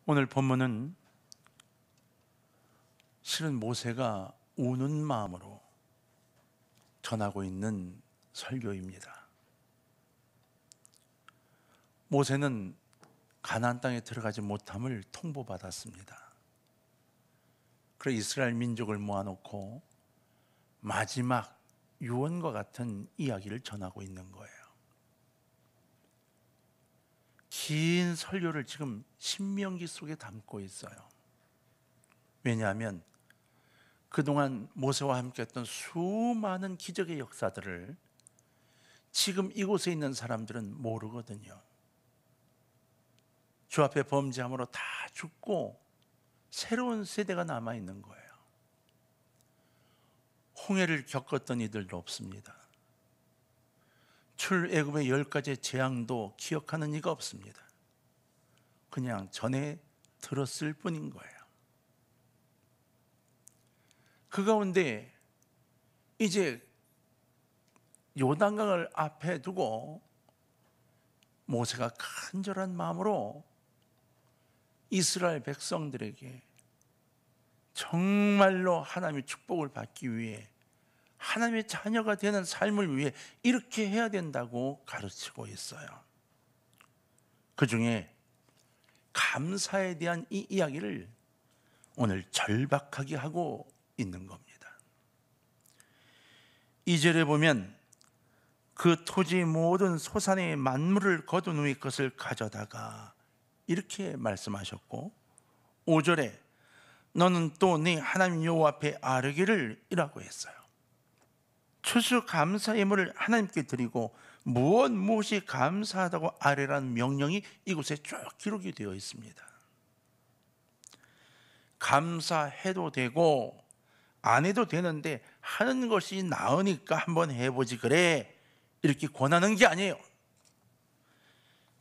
오늘 본문은 실은 모세가 우는 마음으로 전하고 있는 설교입니다. 모세는 가나안 땅에 들어가지 못함을 통보받았습니다. 그래서 이스라엘 민족을 모아놓고 마지막 유언과 같은 이야기를 전하고 있는 거예요. 긴 설교를 지금 신명기 속에 담고 있어요. 왜냐하면 그동안 모세와 함께 했던 수많은 기적의 역사들을 지금 이곳에 있는 사람들은 모르거든요. 주 앞에 범죄함으로 다 죽고 새로운 세대가 남아있는 거예요. 홍해를 겪었던 이들도 없습니다. 출애굽의 10가지의 재앙도 기억하는 이가 없습니다. 그냥 전에 들었을 뿐인 거예요. 그 가운데 이제 요단강을 앞에 두고 모세가 간절한 마음으로 이스라엘 백성들에게 정말로 하나님의 축복을 받기 위해 하나님의 자녀가 되는 삶을 위해 이렇게 해야 된다고 가르치고 있어요. 그 중에 감사에 대한 이 이야기를 오늘 절박하게 하고 있는 겁니다. 2절에 보면 그 토지 모든 소산의 만물을 거둔 후에 것을 가져다가 이렇게 말씀하셨고, 5절에 너는 또 네 하나님 여호와 앞에 아뢰기를 이라고 했어요. 추수 감사 예물을 하나님께 드리고 무엇이 감사하다고 아뢰라는 명령이 이곳에 쭉 기록이 되어 있습니다. 감사해도 되고 안 해도 되는데 하는 것이 나으니까 한번 해보지 그래, 이렇게 권하는 게 아니에요.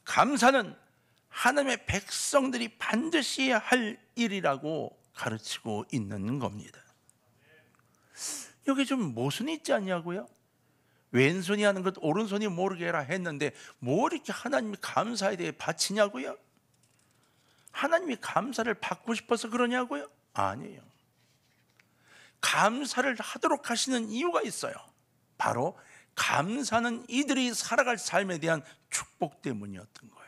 감사는 하나님의 백성들이 반드시 해야 할 일이라고 가르치고 있는 겁니다. 여기 좀 모순이 있지 않냐고요? 왼손이 하는 것 오른손이 모르게 해라 했는데 뭐 이렇게 하나님이 감사에 대해 바치냐고요? 하나님이 감사를 받고 싶어서 그러냐고요? 아니에요. 감사를 하도록 하시는 이유가 있어요. 바로 감사는 이들이 살아갈 삶에 대한 축복 때문이었던 거예요.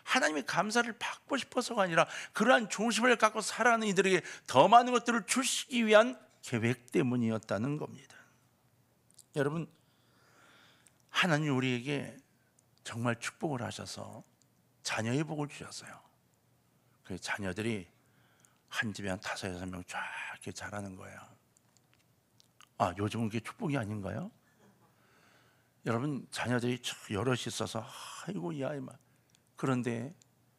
하나님이 감사를 받고 싶어서가 아니라 그러한 중심을 갖고 살아가는 이들에게 더 많은 것들을 주시기 위한 계획 때문이었다는 겁니다. 여러분, 하나님 우리에게 정말 축복을 하셔서 자녀의 복을 주셨어요. 그 자녀들이 한 집에 한 5, 6명 쫙 이렇게 자라는 거예요. 아, 요즘은 그게 축복이 아닌가요? 여러분, 자녀들이 여럿이 있어서 아이고 이 아이만, 그런데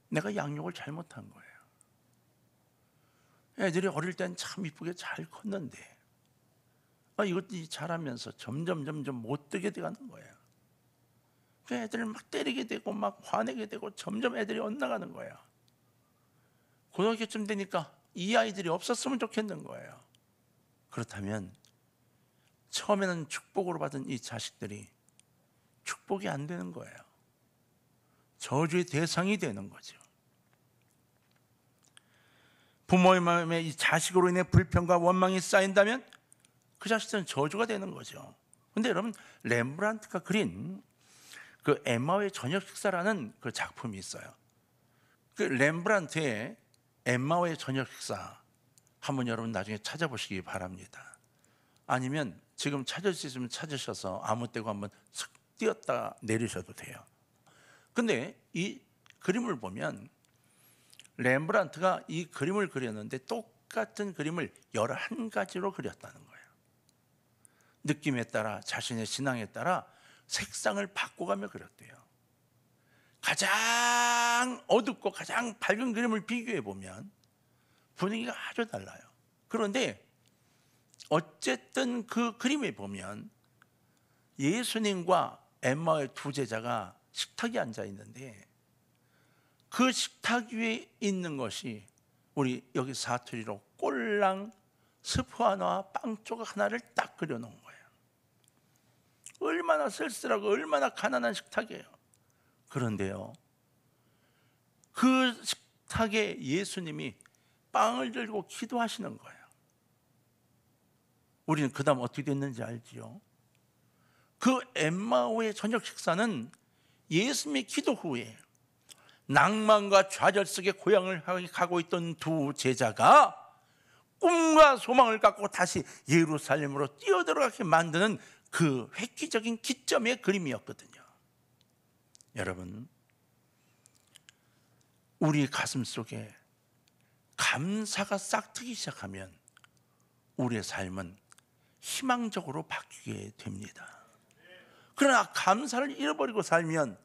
내가 양육을 잘못한 거예요. 애들이 어릴 땐 참 이쁘게 잘 컸는데 이것들이 자라면서 점점 못되게 돼가는 거예요. 그 애들을 막 때리게 되고 막 화내게 되고 점점 애들이 엇나가는 거예요. 고등학교쯤 되니까 이 아이들이 없었으면 좋겠는 거예요. 그렇다면 처음에는 축복으로 받은 이 자식들이 축복이 안 되는 거예요. 저주의 대상이 되는 거죠. 부모의 마음에 이 자식으로 인해 불평과 원망이 쌓인다면 그 자식들은 저주가 되는 거죠. 그런데 여러분, 렘브란트가 그린 그 엠마의 저녁 식사라는 그 작품이 있어요. 그 렘브란트의 엠마의 저녁 식사 한번 여러분 나중에 찾아보시기 바랍니다. 아니면 지금 찾을 수 있으면 찾으셔서 아무 때고 한번 슥 띄었다 내리셔도 돼요. 근데 이 그림을 보면 렘브란트가 이 그림을 그렸는데 똑같은 그림을 11가지로 그렸다는 거예요. 느낌에 따라, 자신의 신앙에 따라 색상을 바꿔가며 그렸대요. 가장 어둡고 가장 밝은 그림을 비교해 보면 분위기가 아주 달라요. 그런데 어쨌든 그 그림에 보면 예수님과 엠마의 두 제자가 식탁에 앉아 있는데 그 식탁 위에 있는 것이 우리 여기 사투리로 꼴랑 스프 하나와 빵 조각 하나를 딱 그려놓은 거예요. 얼마나 쓸쓸하고 얼마나 가난한 식탁이에요. 그런데요, 그 비슷하게 예수님이 빵을 들고 기도하시는 거예요. 우리는 그 다음 어떻게 됐는지 알지요? 그 엠마오의 저녁 식사는 예수님의 기도 후에 낭만과 좌절 속에 고향을 향해 가고 있던 두 제자가 꿈과 소망을 갖고 다시 예루살렘으로 뛰어들어가게 만드는 그 획기적인 기점의 그림이었거든요. 여러분, 우리 가슴 속에 감사가 싹트기 시작하면 우리의 삶은 희망적으로 바뀌게 됩니다. 그러나 감사를 잃어버리고 살면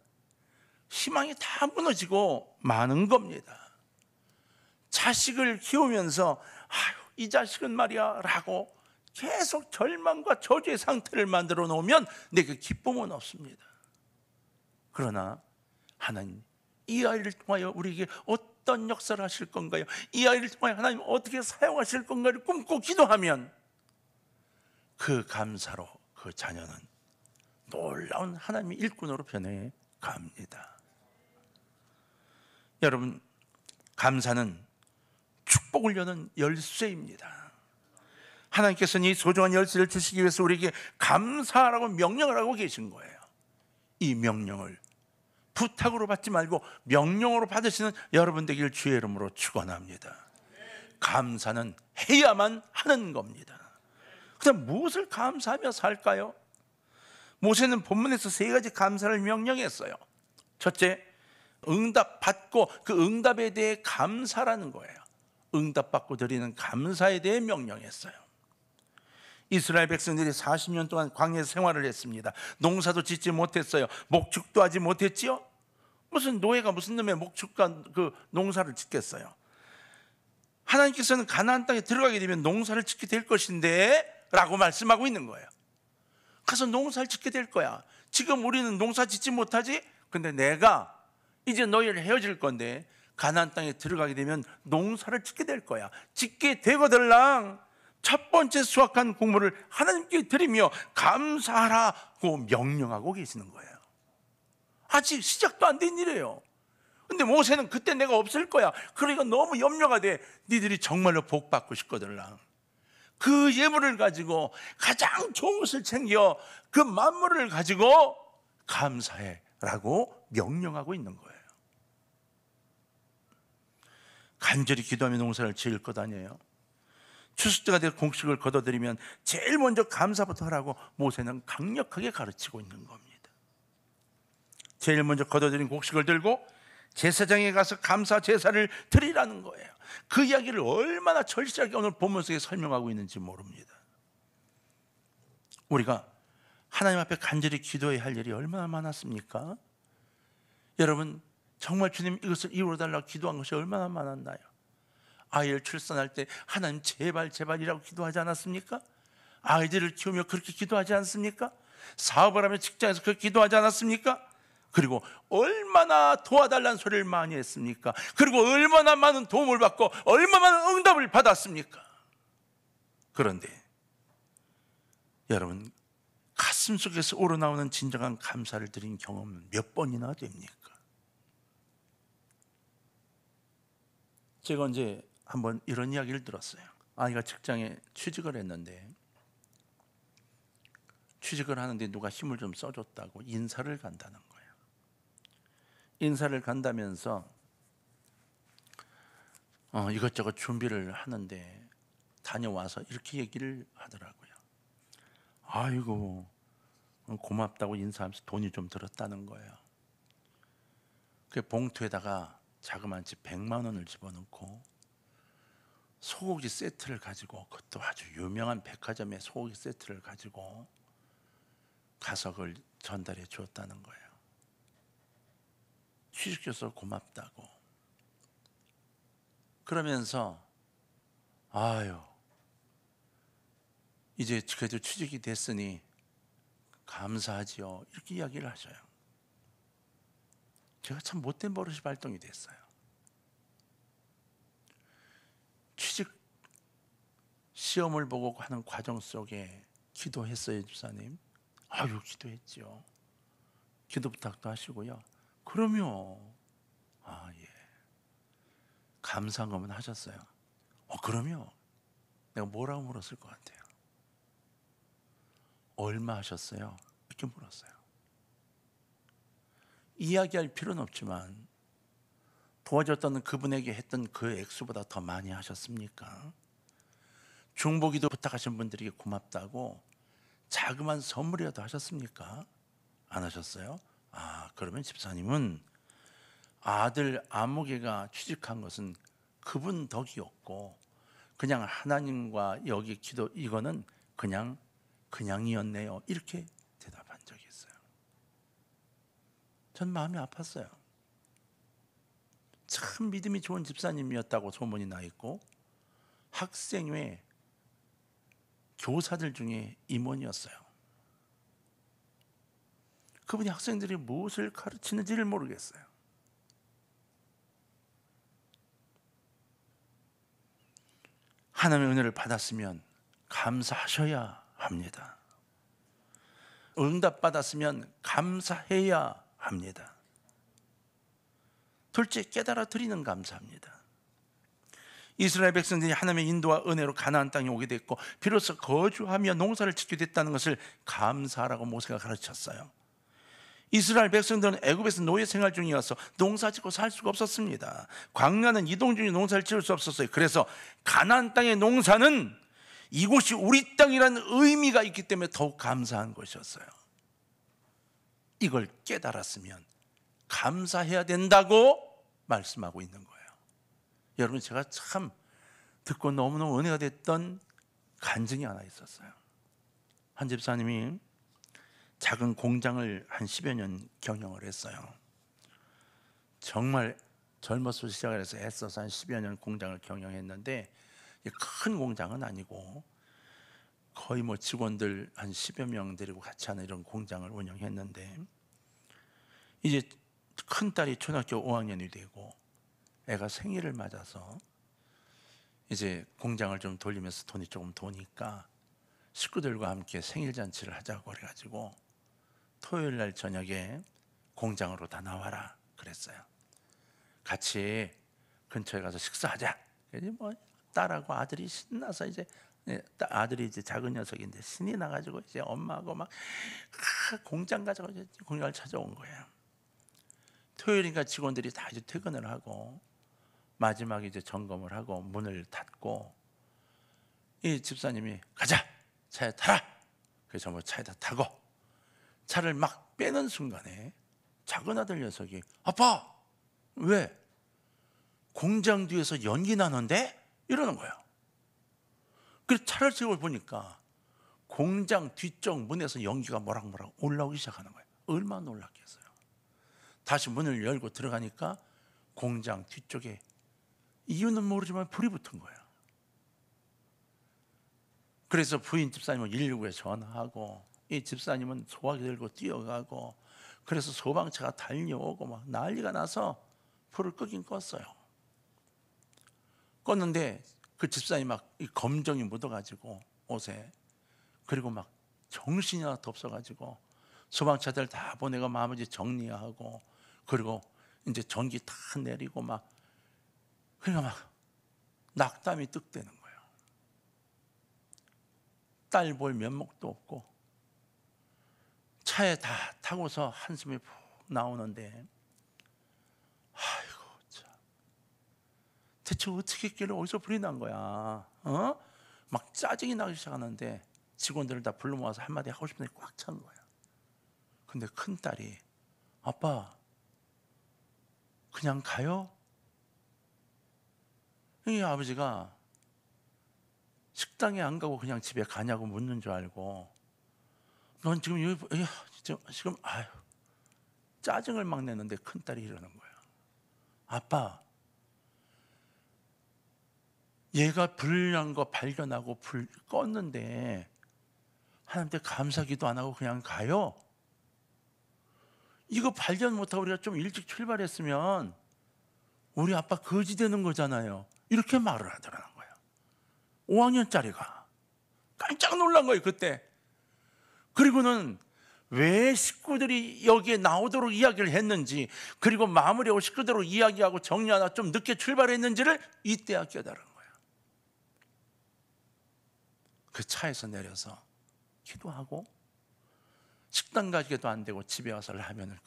희망이 다 무너지고 마는 겁니다. 자식을 키우면서 아유, 이 자식은 말이야 라고 계속 절망과 저주의 상태를 만들어 놓으면 내게 기쁨은 없습니다. 그러나 하나님, 이 아이를 통하여 우리에게 어떤 역사를 하실 건가요? 이 아이를 통하여 하나님 어떻게 사용하실 건가를 꿈꾸고 기도하면 그 감사로 그 자녀는 놀라운 하나님의 일꾼으로 변해 갑니다. 여러분, 감사는 축복을 여는 열쇠입니다. 하나님께서는 이 소중한 열쇠를 주시기 위해서 우리에게 감사하라고 명령을 하고 계신 거예요. 이 명령을 부탁으로 받지 말고 명령으로 받으시는 여러분 되길 주의 이름으로 축원합니다. 감사는 해야만 하는 겁니다. 그럼 무엇을 감사하며 살까요? 모세는 본문에서 세 가지 감사를 명령했어요. 첫째, 응답받고 그 응답에 대해 감사라는 거예요. 응답받고 드리는 감사에 대해 명령했어요. 이스라엘 백성들이 40년 동안 광야 생활을 했습니다. 농사도 짓지 못했어요. 목축도 하지 못했지요. 무슨 노예가 무슨 놈의 목축과 그 농사를 짓겠어요. 하나님께서는 가나안 땅에 들어가게 되면 농사를 짓게 될 것인데 라고 말씀하고 있는 거예요. 가서 농사를 짓게 될 거야. 지금 우리는 농사 짓지 못하지? 근데 내가 이제 너희를 헤어질 건데 가나안 땅에 들어가게 되면 농사를 짓게 될 거야. 짓게 되거들랑 첫 번째 수확한 곡물을 하나님께 드리며 감사하라고 명령하고 계시는 거예요. 아직 시작도 안 된 일이에요. 근데 모세는 그때 내가 없을 거야. 그러니까 너무 염려가 돼. 니들이 정말로 복 받고 싶거들랑. 그 예물을 가지고 가장 좋은 것을 챙겨 그 만물을 가지고 감사해라고 명령하고 있는 거예요. 간절히 기도하며 농사를 지을 것 아니에요. 추수 때가 되어 곡식을 거둬들이면 제일 먼저 감사부터 하라고 모세는 강력하게 가르치고 있는 겁니다. 제일 먼저 거둬들인 곡식을 들고 제사장에 가서 감사 제사를 드리라는 거예요. 그 이야기를 얼마나 절실하게 오늘 본문 속에 설명하고 있는지 모릅니다. 우리가 하나님 앞에 간절히 기도해야 할 일이 얼마나 많았습니까? 여러분, 정말 주님 이것을 이루어달라고 기도한 것이 얼마나 많았나요? 아이를 출산할 때 하나님 제발 제발이라고 기도하지 않았습니까? 아이들을 키우며 그렇게 기도하지 않습니까? 사업을 하며 직장에서 그렇게 기도하지 않았습니까? 그리고 얼마나 도와달라는 소리를 많이 했습니까? 그리고 얼마나 많은 도움을 받고 얼마나 많은 응답을 받았습니까? 그런데 여러분, 가슴 속에서 우러나오는 진정한 감사를 드린 경험은 몇 번이나 됩니까? 제가 언제 한번 이런 이야기를 들었어요. 아이가 직장에 취직을 했는데 취직을 하는데 누가 힘을 좀 써줬다고 인사를 간다는 거예요. 인사를 간다면서 이것저것 준비를 하는데 다녀와서 이렇게 얘기를 하더라고요. 아이고, 고맙다고 인사하면서 돈이 좀 들었다는 거예요. 그 봉투에다가 자그마치 100만 원을 집어넣고 소고기 세트를 가지고, 그것도 아주 유명한 백화점의 소고기 세트를 가지고 가서 그걸 전달해 주었다는 거예요. 취직해서 고맙다고. 그러면서 아유, 이제 그래도 취직이 됐으니 감사하지요, 이렇게 이야기를 하셔요. 제가 참 못된 버릇이 발동이 됐어요. 취직 시험을 보고 하는 과정 속에 기도했어요, 주사님? 아유, 기도했죠. 기도 부탁도 하시고요. 그럼요. 아, 예. 감사한 거면 하셨어요? 그럼요. 내가 뭐라고 물었을 것 같아요? 얼마 하셨어요? 이렇게 물었어요. 이야기할 필요는 없지만 도와줬던 그분에게 했던 그 액수보다 더 많이 하셨습니까? 중보기도 부탁하신 분들에게 고맙다고 자그마한 선물이라도 하셨습니까? 안 하셨어요? 그러면 집사님은 아들 아무개가 취직한 것은 그분 덕이었고 그냥 하나님과 여기 기도 이거는 그냥이었네요. 이렇게 대답한 적이 있어요. 전 마음이 아팠어요. 참 믿음이 좋은 집사님이었다고 소문이 나 있고 학생회 교사들 중에 임원이었어요. 그분이 학생들이 무엇을 가르치는지를 모르겠어요. 하나님의 은혜를 받았으면 감사하셔야 합니다. 응답 받았으면 감사해야 합니다. 둘째, 깨달아 드리는 감사합니다. 이스라엘 백성들이 하나님의 인도와 은혜로 가나안 땅에 오게 됐고 비로소 거주하며 농사를 짓게 됐다는 것을 감사하라고 모세가 가르쳤어요. 이스라엘 백성들은 애굽에서 노예 생활 중이어서 농사 짓고 살 수가 없었습니다. 광야는 이동 중에 농사를 지을 수 없었어요. 그래서 가나안 땅의 농사는 이곳이 우리 땅이라는 의미가 있기 때문에 더욱 감사한 것이었어요. 이걸 깨달았으면 감사해야 된다고 말씀하고 있는 거예요. 여러분, 제가 참 듣고 너무너무 은혜가 됐던 간증이 하나 있었어요. 한 집사님이 작은 공장을 한 10여 년 경영을 했어요. 정말 젊어서 시작을 해서 애써서 한 10여 년 공장을 경영했는데 큰 공장은 아니고 거의 직원들 한 10여 명 데리고 같이 하는 이런 공장을 운영했는데 이제 큰딸이 초등학교 5학년이 되고 애가 생일을 맞아서 이제 공장을 좀 돌리면서 돈이 조금 도니까 식구들과 함께 생일 잔치를 하자고 그래가지고 토요일 날 저녁에 공장으로 다 나와라 그랬어요. 같이 근처에 가서 식사하자. 그래서 딸하고 아들이 신나서 이제 아들이 이제 작은 녀석인데 신이 나가지고 이제 엄마하고 막 공장 가자고 이제 공장을 찾아온 거예요. 토요일이니까 직원들이 다 이제 퇴근을 하고 마지막에 이제 점검을 하고 문을 닫고 이 집사님이 가자 차에 타라. 그래서 차에다 타고 차를 막 빼는 순간에 작은 아들 녀석이 아빠 왜 공장 뒤에서 연기 나는데? 이러는 거예요. 그래서 차를 세워 보니까 공장 뒤쪽 문에서 연기가 모락모락 올라오기 시작하는 거예요. 얼마나 놀랐겠어요. 다시 문을 열고 들어가니까 공장 뒤쪽에 이유는 모르지만 불이 붙은 거예요. 그래서 부인 집사님은 119에 전화하고 이 집사님은 소화기 들고 뛰어가고 그래서 소방차가 달려오고 막 난리가 나서 불을 끄긴 껐어요. 껐는데 그 집사님이 막 이 검정이 묻어가지고 옷에 그리고 막 정신이 하나도 없어가지고 소방차들 다 보내고 마무리 정리하고 그리고 이제 전기 다 내리고 막 그러니까 막 낙담이 뜩대는 거예요. 딸 볼 면목도 없고 차에 다 타고서 한숨이 푹 나오는데 아이고 참 대체 어떻게 했길래 어디서 불이 난 거야? 막 짜증이 나기 시작하는데 직원들을 다 불러 모아서 한마디 하고 싶은데 꽉 찬 거야. 근데 큰딸이 아빠 그냥 가요? 이 아버지가 식당에 안 가고 그냥 집에 가냐고 묻는 줄 알고 넌 지금 여기 지금 아유 짜증을 막 내는데 큰딸이 이러는 거야. 아빠 얘가 불난 거 발견하고 불 껐는데 하나님께 감사기도 안 하고 그냥 가요? 이거 발견 못하고 우리가 좀 일찍 출발했으면 우리 아빠 거지 되는 거잖아요. 이렇게 말을 하더라는 거예요. 5학년짜리가 깜짝 놀란 거예요 그때. 그리고는 왜 식구들이 여기에 나오도록 이야기를 했는지, 그리고 마무리하고 식구들로 이야기하고 정리하다 좀 늦게 출발했는지를 이때야 깨달은 거예요. 그 차에서 내려서 기도하고, 식당 가기도 안 되고 집에 와서 라면을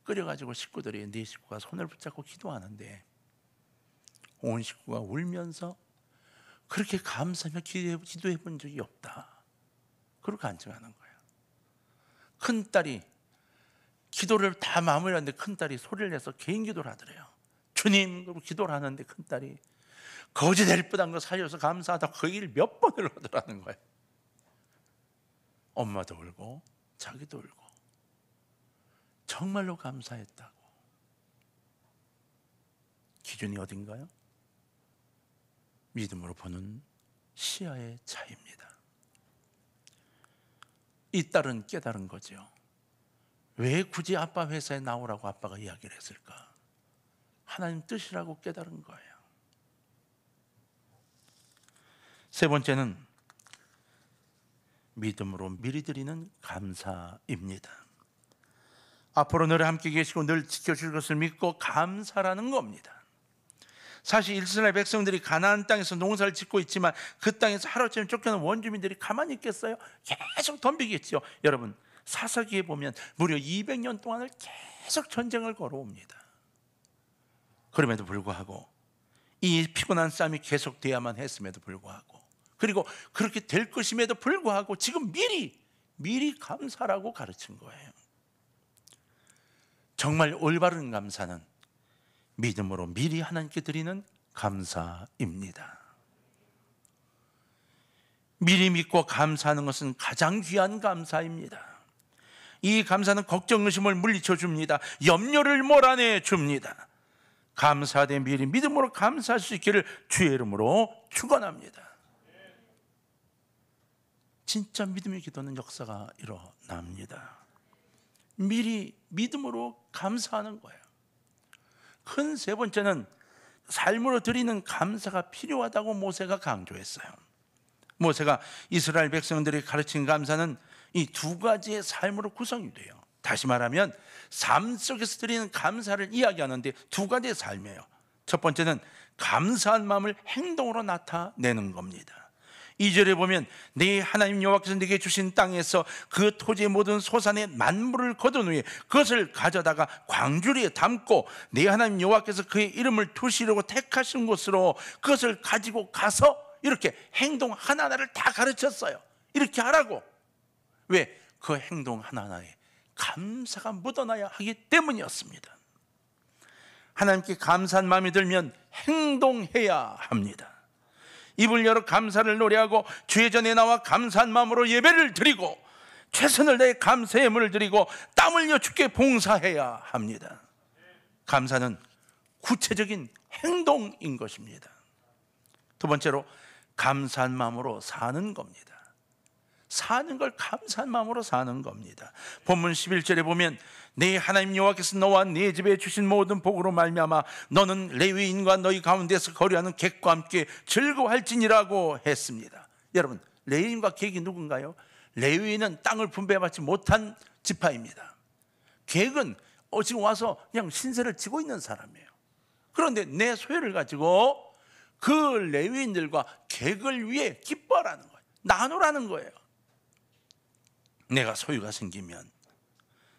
끓여가지고 식구들이, 네 식구가 손을 붙잡고 기도하는데 온 식구가 울면서 그렇게 감사하며 기도해 본 적이 없다, 그렇게 간증하는 거예요. 큰딸이 기도를 다 마무리하는데 큰딸이 소리를 내서 개인 기도를 하더래요. 주님, 그리고 기도를 하는데 큰딸이 거지 될 뻔한 거 살려서 감사하다 그 얘기를 몇 번을 하더라는 거예요. 엄마도 울고 자기도 울고 정말로 감사했다고. 기준이 어딘가요? 믿음으로 보는 시야의 차이입니다. 이 딸은 깨달은 거죠. 왜 굳이 아빠 회사에 나오라고 아빠가 이야기를 했을까? 하나님 뜻이라고 깨달은 거예요. 세 번째는 믿음으로 미리 드리는 감사입니다. 앞으로 늘 함께 계시고 늘 지켜줄 것을 믿고 감사라는 겁니다. 사실 이스라엘 백성들이 가나안 땅에서 농사를 짓고 있지만 그 땅에서 하루아침에 쫓겨난 원주민들이 가만히 있겠어요? 계속 덤비겠죠. 여러분, 사사기에 보면 무려 200년 동안을 계속 전쟁을 걸어옵니다. 그럼에도 불구하고 이 피곤한 싸움이 계속돼야만 했음에도 불구하고, 그리고 그렇게 될 것임에도 불구하고 지금 미리 감사라고 가르친 거예요. 정말 올바른 감사는 믿음으로 미리 하나님께 드리는 감사입니다. 미리 믿고 감사하는 것은 가장 귀한 감사입니다. 이 감사는 걱정, 의심을 물리쳐 줍니다. 염려를 몰아내 줍니다. 감사되 미리 믿음으로 감사할 수 있기를 주의 이름으로 축원합니다. 진짜 믿음의 기도는 역사가 일어납니다. 미리 믿음으로 감사하는 거예요. 큰 세 번째는 삶으로 드리는 감사가 필요하다고 모세가 강조했어요. 모세가 이스라엘 백성들이 가르친 감사는 이 두 가지의 삶으로 구성이 돼요. 다시 말하면 삶 속에서 드리는 감사를 이야기하는데 두 가지의 삶이에요. 첫 번째는 감사한 마음을 행동으로 나타내는 겁니다. 2절에 보면 네 하나님 여호와께서 네게 주신 땅에서 그 토지의 모든 소산의 만물을 거둔 후에 그것을 가져다가 광주리에 담고 네 하나님 여호와께서 그의 이름을 두시려고 택하신 곳으로 그것을 가지고 가서, 이렇게 행동 하나하나를 다 가르쳤어요. 이렇게 하라고. 왜? 그 행동 하나하나에 감사가 묻어나야 하기 때문이었습니다. 하나님께 감사한 마음이 들면 행동해야 합니다. 입을 열어 감사를 노래하고 주의 전에 나와 감사한 마음으로 예배를 드리고 최선을 다해 감사의 예물을 드리고 땀 흘려 주께 봉사해야 합니다. 감사는 구체적인 행동인 것입니다. 두 번째로 감사한 마음으로 사는 겁니다. 사는 걸 감사한 마음으로 사는 겁니다. 본문 11절에 보면 네 하나님 여호와께서 너와 네 집에 주신 모든 복으로 말미암아 너는 레위인과 너희 가운데서 거류하는 객과 함께 즐거워할지니라고 했습니다. 여러분, 레위인과 객이 누군가요? 레위인은 땅을 분배받지 못한 지파입니다. 객은 지금 와서 그냥 신세를 지고 있는 사람이에요. 그런데 내 소유를 가지고 그 레위인들과 객을 위해 기뻐하라는 거예요. 나누라는 거예요. 내가 소유가 생기면,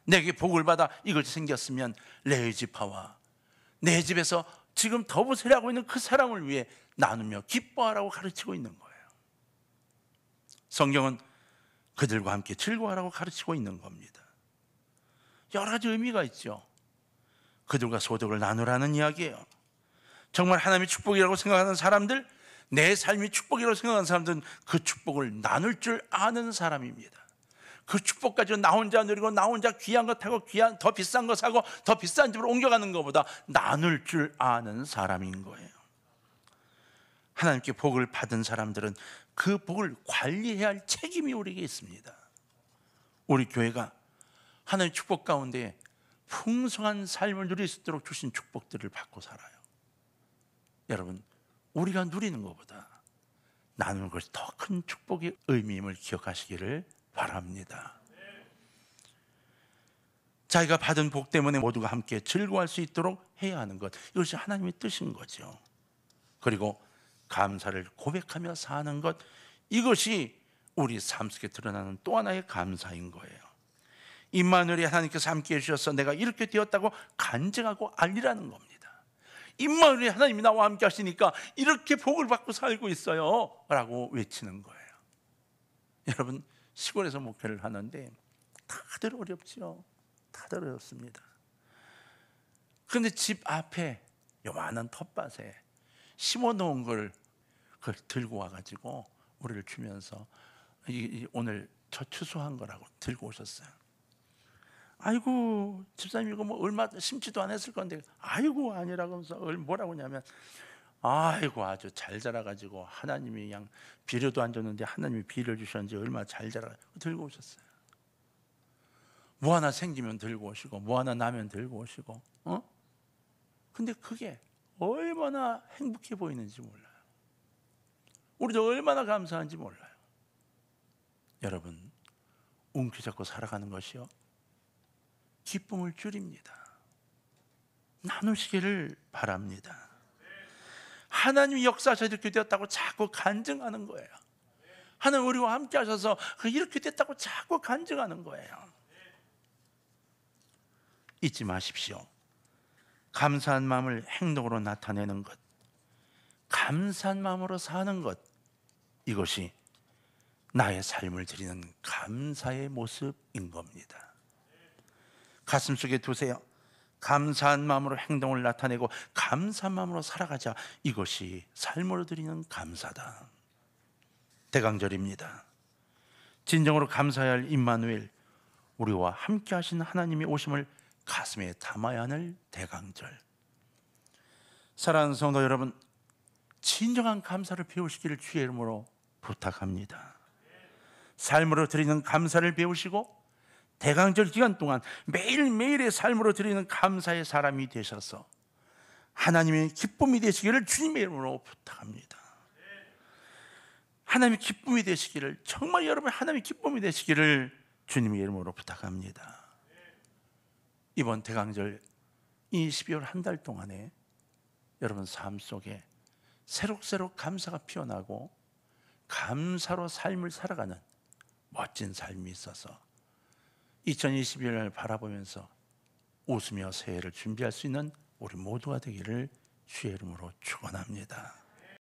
내게 복을 받아 이것이 생겼으면 레위 지파와 내 집에서 지금 더부세례하고 있는 그 사람을 위해 나누며 기뻐하라고 가르치고 있는 거예요. 성경은 그들과 함께 즐거워하라고 가르치고 있는 겁니다. 여러 가지 의미가 있죠. 그들과 소득을 나누라는 이야기예요. 정말 하나님의 축복이라고 생각하는 사람들, 내 삶이 축복이라고 생각하는 사람들은 그 축복을 나눌 줄 아는 사람입니다. 그 축복 가지고 나 혼자 누리고 나 혼자 귀한 거 타고 귀한 더 비싼 거 사고 더 비싼 집으로 옮겨가는 것보다 나눌 줄 아는 사람인 거예요. 하나님께 복을 받은 사람들은 그 복을 관리해야 할 책임이 우리에게 있습니다. 우리 교회가 하나님의 축복 가운데 풍성한 삶을 누릴 수 있도록 주신 축복들을 받고 살아요. 여러분, 우리가 누리는 것보다 나누는 것이 더 큰 축복의 의미임을 기억하시기를 바랍니다. 자기가 받은 복 때문에 모두가 함께 즐거워할 수 있도록 해야 하는 것, 이것이 하나님의 뜻인 거죠. 그리고 감사를 고백하며 사는 것, 이것이 우리 삶 속에 드러나는 또 하나의 감사인 거예요. 임마누엘이 하나님께서 함께 해주셔서 내가 이렇게 되었다고 간증하고 알리라는 겁니다. 임마누엘이 하나님이 나와 함께 하시니까 이렇게 복을 받고 살고 있어요 라고 외치는 거예요. 여러분, 시골에서 목회를 하는데 다들 어렵죠. 다들 어렵습니다. 그런데 집 앞에 요만한 텃밭에 심어놓은 걸 그걸 들고 와가지고 우리를 주면서 오늘 저 추수한 거라고 들고 오셨어요. 아이고 집사님, 이거 뭐 얼마 심지도 안 했을 건데, 아이고 아니라고 하면서 뭐라고 하냐면, 아이고 아주 잘 자라가지고 하나님이 그냥 비료도 안 줬는데 하나님이 비료를 주셨는지 얼마나 잘 자라가지고 들고 오셨어요. 뭐 하나 생기면 들고 오시고, 뭐 하나 나면 들고 오시고, 근데 그게 얼마나 행복해 보이는지 몰라요. 우리도 얼마나 감사한지 몰라요. 여러분, 움켜잡고 살아가는 것이요, 기쁨을 줄입니다. 나누시기를 바랍니다. 하나님이 역사하셔서 이렇게 되었다고 자꾸 간증하는 거예요. 하나님 우리와 함께 하셔서 이렇게 됐다고 자꾸 간증하는 거예요. 잊지 마십시오. 감사한 마음을 행동으로 나타내는 것, 감사한 마음으로 사는 것, 이것이 나의 삶을 드리는 감사의 모습인 겁니다. 가슴속에 두세요. 감사한 마음으로 행동을 나타내고 감사한 마음으로 살아가자. 이것이 삶으로 드리는 감사다. 대강절입니다. 진정으로 감사해야 할 임마누엘, 우리와 함께 하신 하나님의 오심을 가슴에 담아야 하는 대강절. 사랑하는 성도 여러분, 진정한 감사를 배우시기를 주의 이름으로 부탁합니다. 삶으로 드리는 감사를 배우시고 대강절 기간 동안 매일매일의 삶으로 드리는 감사의 사람이 되셔서 하나님의 기쁨이 되시기를 주님의 이름으로 부탁합니다. 하나님의 기쁨이 되시기를, 정말 여러분 하나님의 기쁨이 되시기를 주님의 이름으로 부탁합니다. 이번 대강절 이 12월 한 달 동안에 여러분 삶 속에 새록새록 감사가 피어나고 감사로 삶을 살아가는 멋진 삶이 있어서 2021년을 바라보면서 웃으며 새해를 준비할 수 있는 우리 모두가 되기를 주의 이름으로 축원합니다.